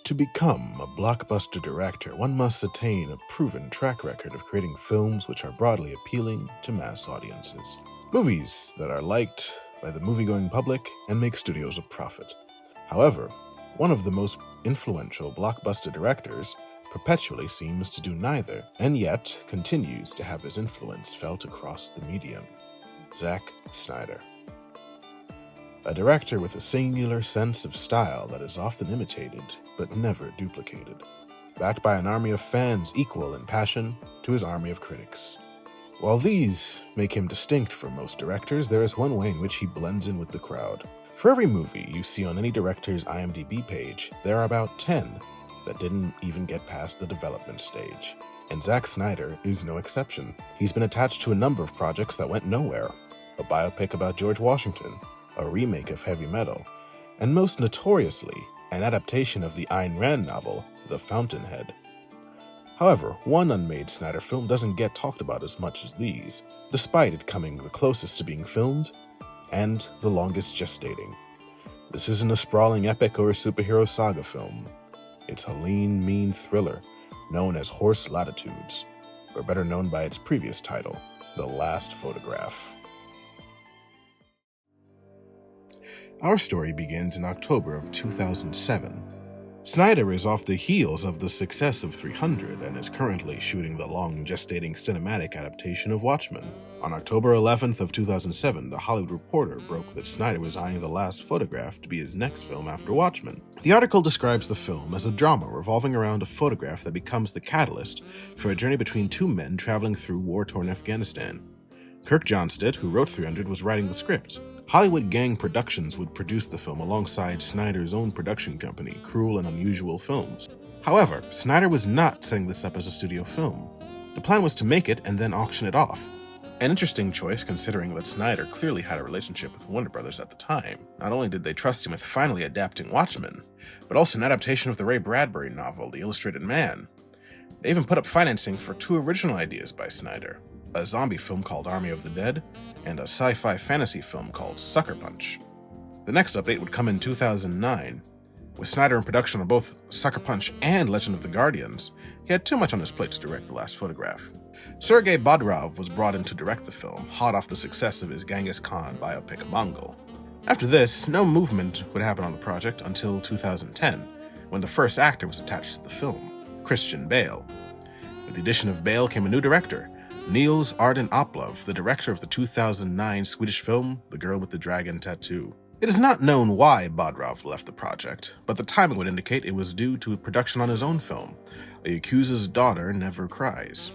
To become a blockbuster director, one must attain a proven track record of creating films which are broadly appealing to mass audiences. Movies that are liked by the movie-going public and make studios a profit. However, one of the most influential blockbuster directors perpetually seems to do neither, and yet continues to have his influence felt across the medium. Zack Snyder. A director with a singular sense of style that is often imitated, but never duplicated. Backed by an army of fans equal in passion to his army of critics. While these make him distinct from most directors, there is one way in which he blends in with the crowd. For every movie you see on any director's IMDb page, there are about 10 that didn't even get past the development stage. And Zack Snyder is no exception. He's been attached to a number of projects that went nowhere. A biopic about George Washington, a remake of Heavy Metal, and most notoriously, an adaptation of the Ayn Rand novel, The Fountainhead. However, one unmade Snyder film doesn't get talked about as much as these, despite it coming the closest to being filmed and the longest gestating. This isn't a sprawling epic or a superhero saga film. It's a lean, mean thriller known as Horse Latitudes, or better known by its previous title, The Last Photograph. Our story begins in October of 2007. Snyder is off the heels of the success of 300 and is currently shooting the long gestating cinematic adaptation of Watchmen. On October 11th of 2007, The Hollywood Reporter broke that Snyder was eyeing The Last Photograph to be his next film after Watchmen. The article describes the film as a drama revolving around a photograph that becomes the catalyst for a journey between two men traveling through war-torn Afghanistan. Kirk Johnstett, who wrote 300, was writing the script. Hollywood Gang Productions would produce the film alongside Snyder's own production company, Cruel and Unusual Films. However, Snyder was not setting this up as a studio film. The plan was to make it and then auction it off. An interesting choice considering that Snyder clearly had a relationship with Warner Brothers at the time. Not only did they trust him with finally adapting Watchmen, but also an adaptation of the Ray Bradbury novel, The Illustrated Man. They even put up financing for two original ideas by Snyder, a zombie film called Army of the Dead, and a sci-fi fantasy film called Sucker Punch. The next update would come in 2009. With Snyder in production on both Sucker Punch and Legend of the Guardians, he had too much on his plate to direct The Last Photograph. Sergei Bodrov was brought in to direct the film, hot off the success of his Genghis Khan biopic Mongol. After this, no movement would happen on the project until 2010, when the first actor was attached to the film, Christian Bale. With the addition of Bale came a new director, Niels Arden Oplov, the director of the 2009 Swedish film The Girl with the Dragon Tattoo. It is not known why Bodrov left the project, but the timing would indicate it was due to production on his own film, A Yakuza's Daughter Never Cries.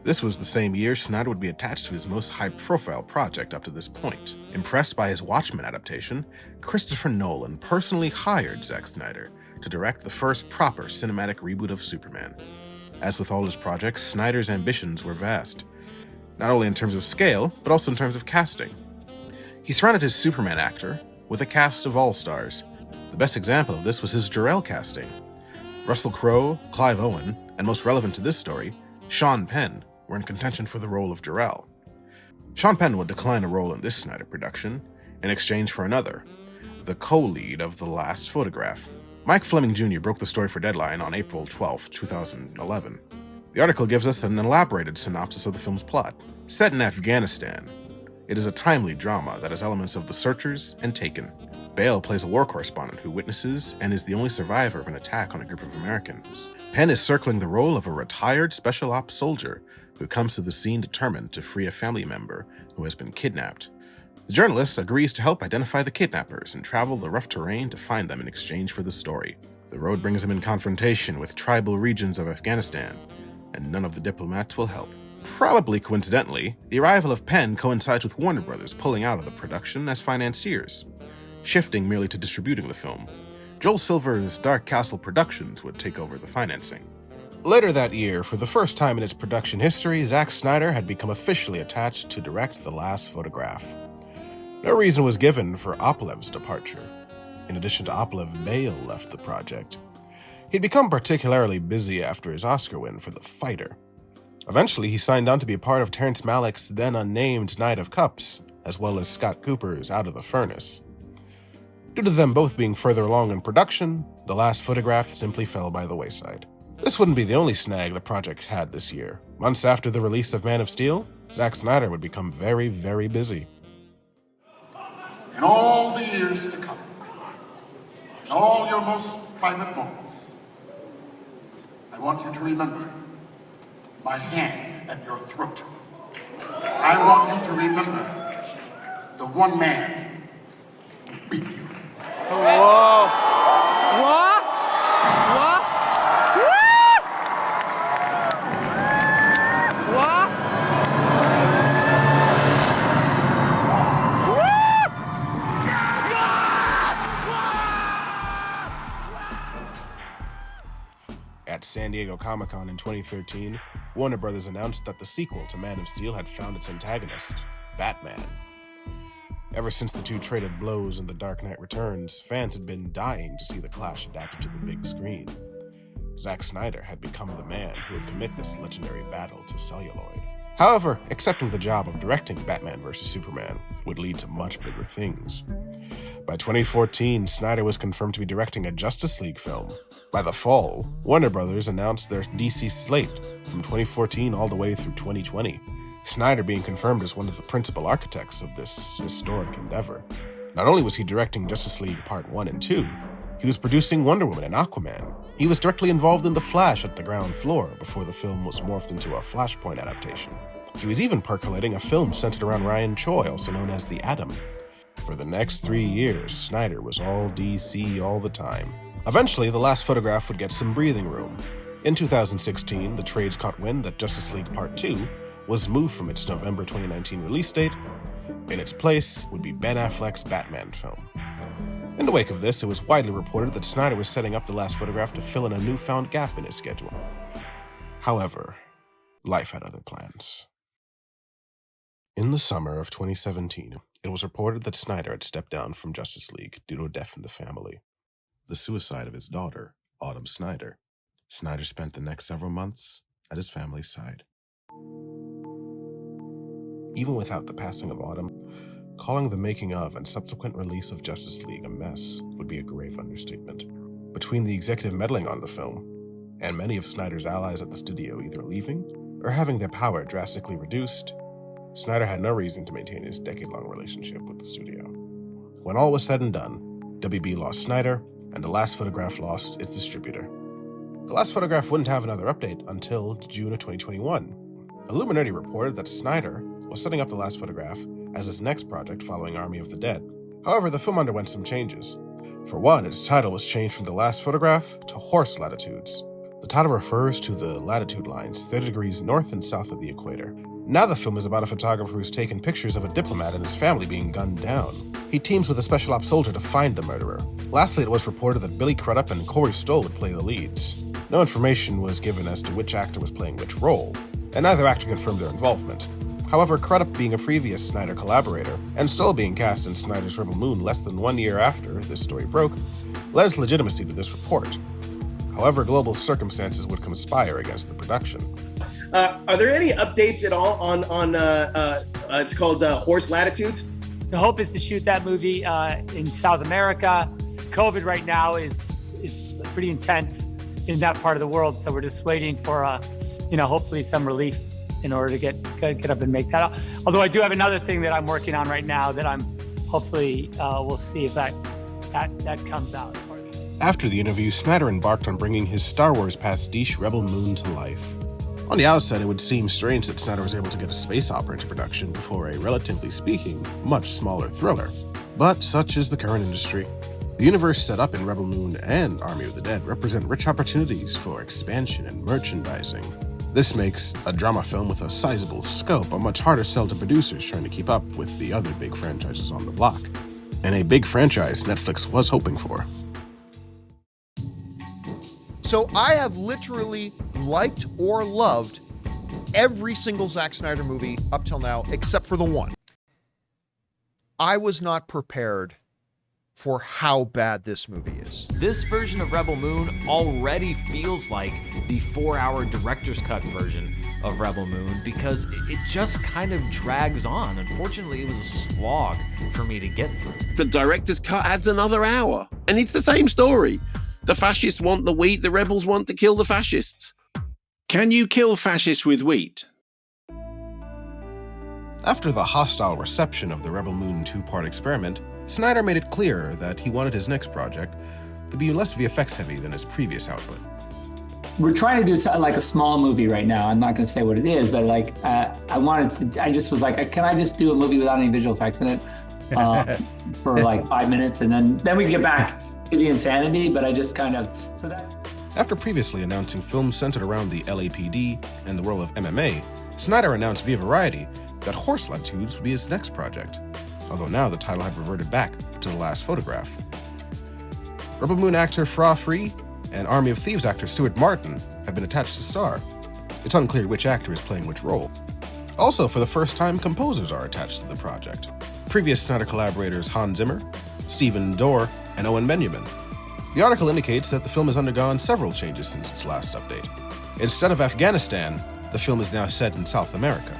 This was the same year Snyder would be attached to his most high-profile project up to this point. Impressed by his Watchmen adaptation, Christopher Nolan personally hired Zack Snyder to direct the first proper cinematic reboot of Superman. As with all his projects, Snyder's ambitions were vast, not only in terms of scale, but also in terms of casting. He surrounded his Superman actor with a cast of all-stars. The best example of this was his Jor-El casting. Russell Crowe, Clive Owen, and most relevant to this story, Sean Penn, were in contention for the role of Jor-El. Sean Penn would decline a role in this Snyder production in exchange for another, the co-lead of The Last Photograph. Mike Fleming Jr. broke the story for Deadline on April 12, 2011. The article gives us an elaborated synopsis of the film's plot. Set in Afghanistan, it is a timely drama that has elements of The Searchers and Taken. Bale plays a war correspondent who witnesses and is the only survivor of an attack on a group of Americans. Penn is circling the role of a retired special ops soldier who comes to the scene determined to free a family member who has been kidnapped. The journalist agrees to help identify the kidnappers and travel the rough terrain to find them in exchange for the story. The road brings him in confrontation with tribal regions of Afghanistan, and none of the diplomats will help. Probably coincidentally, the arrival of Penn coincides with Warner Brothers pulling out of the production as financiers, shifting merely to distributing the film. Joel Silver's Dark Castle Productions would take over the financing. Later that year, for the first time in its production history, Zack Snyder had become officially attached to direct The Last Photograph. No reason was given for Oplov's departure. In addition to Oplov, Bale left the project. He'd become particularly busy after his Oscar win for The Fighter. Eventually, he signed on to be a part of Terrence Malick's then unnamed Knight of Cups, as well as Scott Cooper's Out of the Furnace. Due Due to them both being further along in production, the last photograph simply fell by the wayside. This wouldn't be the only snag the project had this year. Months after the release of Man of Steel, Zack Snyder would become very, very busy. In all the years to come, in all your most private moments, I want you to remember my hand at your throat. I want you to remember the one man who beat you. Whoa! What? What? What? At San Diego Comic-Con in 2013, Warner Bros. Announced that the sequel to Man of Steel had found its antagonist, Batman. Ever since the two traded blows in The Dark Knight Returns, fans had been dying to see the clash adapted to the big screen. Zack Snyder had become the man who would commit this legendary battle to celluloid. However, accepting the job of directing Batman vs. Superman would lead to much bigger things. By 2014, Snyder was confirmed to be directing a Justice League film. By the fall, Warner Bros. Announced their DC slate from 2014 all the way through 2020. Snyder being confirmed as one of the principal architects of this historic endeavor. Not only was he directing Justice League Part 1 and 2, he was producing Wonder Woman and Aquaman. He was directly involved in The Flash at the ground floor before the film was morphed into a Flashpoint adaptation. He was even percolating a film centered around Ryan Choi, also known as The Atom. For the next 3 years, Snyder was all DC all the time. Eventually, the last photograph would get some breathing room. In 2016, the trades caught wind that Justice League Part 2 was moved from its November 2019 release date. In its place would be Ben Affleck's Batman film. In the wake of this, it was widely reported that Snyder was setting up the last photograph to fill in a newfound gap in his schedule. However, life had other plans. In the summer of 2017, it was reported that Snyder had stepped down from Justice League due to a death in the family. The suicide of his daughter, Autumn Snyder. Snyder spent the next several months at his family's side. Even without the passing of Autumn, calling the making of and subsequent release of Justice League a mess would be a grave understatement. Between the executive meddling on the film, and many of Snyder's allies at the studio either leaving or having their power drastically reduced, Snyder had no reason to maintain his decade-long relationship with the studio. When all was said and done, WB lost Snyder, and The Last Photograph lost its distributor. The Last Photograph wouldn't have another update until June of 2021. Illuminati reported that Snyder was setting up The Last Photograph as his next project following Army of the Dead. However, the film underwent some changes. For one, its title was changed from The Last Photograph to Horse Latitudes. The title refers to the latitude lines 30 degrees north and south of the equator. Now the film is about a photographer who's taken pictures of a diplomat and his family being gunned down. He teams with a special ops soldier to find the murderer. Lastly, it was reported that Billy Crudup and Corey Stoll would play the leads. No information was given as to which actor was playing which role, and neither actor confirmed their involvement. However, Crudup being a previous Snyder collaborator, and Stoll being cast in Snyder's Rebel Moon less than 1 year after this story broke, lends legitimacy to this report. However, global circumstances would conspire against the production. Are there any updates at all on it's called Horse Latitudes? The hope is to shoot that movie in South America. COVID right now is pretty intense in that part of the world, so we're just waiting for hopefully some relief in order to get up and make that out. Although I do have another thing that I'm working on right now that I'm hopefully we'll see if that comes out. After the interview, Snyder embarked on bringing his Star Wars pastiche Rebel Moon to life. On the outset, it would seem strange that Snyder was able to get a space opera into production before a, relatively speaking, much smaller thriller. But such is the current industry. The universe set up in Rebel Moon and Army of the Dead represent rich opportunities for expansion and merchandising. This makes a drama film with a sizable scope a much harder sell to producers trying to keep up with the other big franchises on the block. And a big franchise Netflix was hoping for. So I have literally liked or loved every single Zack Snyder movie up till now, except for the one. I was not prepared for how bad this movie is. This version of Rebel Moon already feels like the 4-hour director's cut version of Rebel Moon because it just kind of drags on. Unfortunately, it was a slog for me to get through. The director's cut adds another hour, and it's the same story. The fascists want the wheat, the rebels want to kill the fascists. Can you kill fascists with wheat? After the hostile reception of the Rebel Moon two-part experiment, Snyder made it clear that he wanted his next project to be less VFX heavy than his previous output. We're trying to do something like a small movie right now. I'm not going to say what it is, but like I just was like, can I just do a movie without any visual effects in it for like 5 minutes, and then we get back to the insanity. But I just kind of that's. After previously announcing films centered around the LAPD and the world of MMA, Snyder announced via Variety that Horse Latitudes would be his next project, although now the title had reverted back to The Last Photograph. Rebel Moon actor Fra Free and Army of Thieves actor Stuart Martin have been attached to star. It's unclear which actor is playing which role. Also, for the first time, composers are attached to the project. Previous Snyder collaborators Hans Zimmer, Stephen Dorr, and Owen Benjamin. The article indicates that the film has undergone several changes since its last update. Instead of Afghanistan, the film is now set in South America.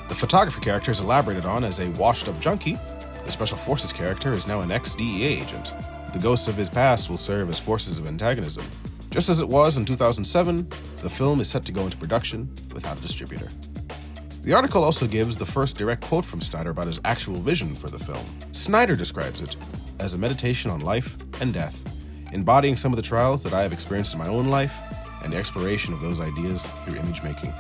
The photography character is elaborated on as a washed-up junkie. The Special Forces character is now an ex-DEA agent. The ghosts of his past will serve as forces of antagonism. Just as it was in 2007, the film is set to go into production without a distributor. The article also gives the first direct quote from Snyder about his actual vision for the film. Snyder describes it as a meditation on life and death, embodying some of the trials that I have experienced in my own life and the exploration of those ideas through image making.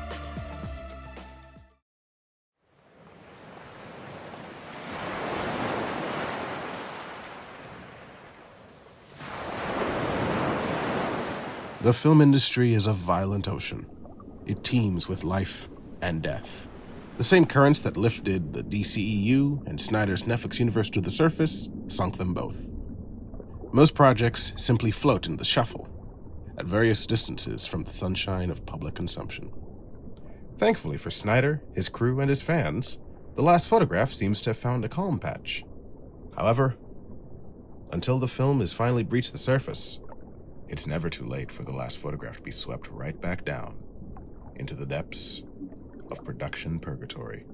The film industry is a violent ocean. It teems with life and death. The same currents that lifted the DCEU and Snyder's Netflix universe to the surface sunk them both. Most projects simply float in the shuffle, at various distances from the sunshine of public consumption. Thankfully for Snyder, his crew, and his fans, The Last Photograph seems to have found a calm patch. However, until the film has finally breached the surface, it's never too late for The Last Photograph to be swept right back down into the depths of production purgatory.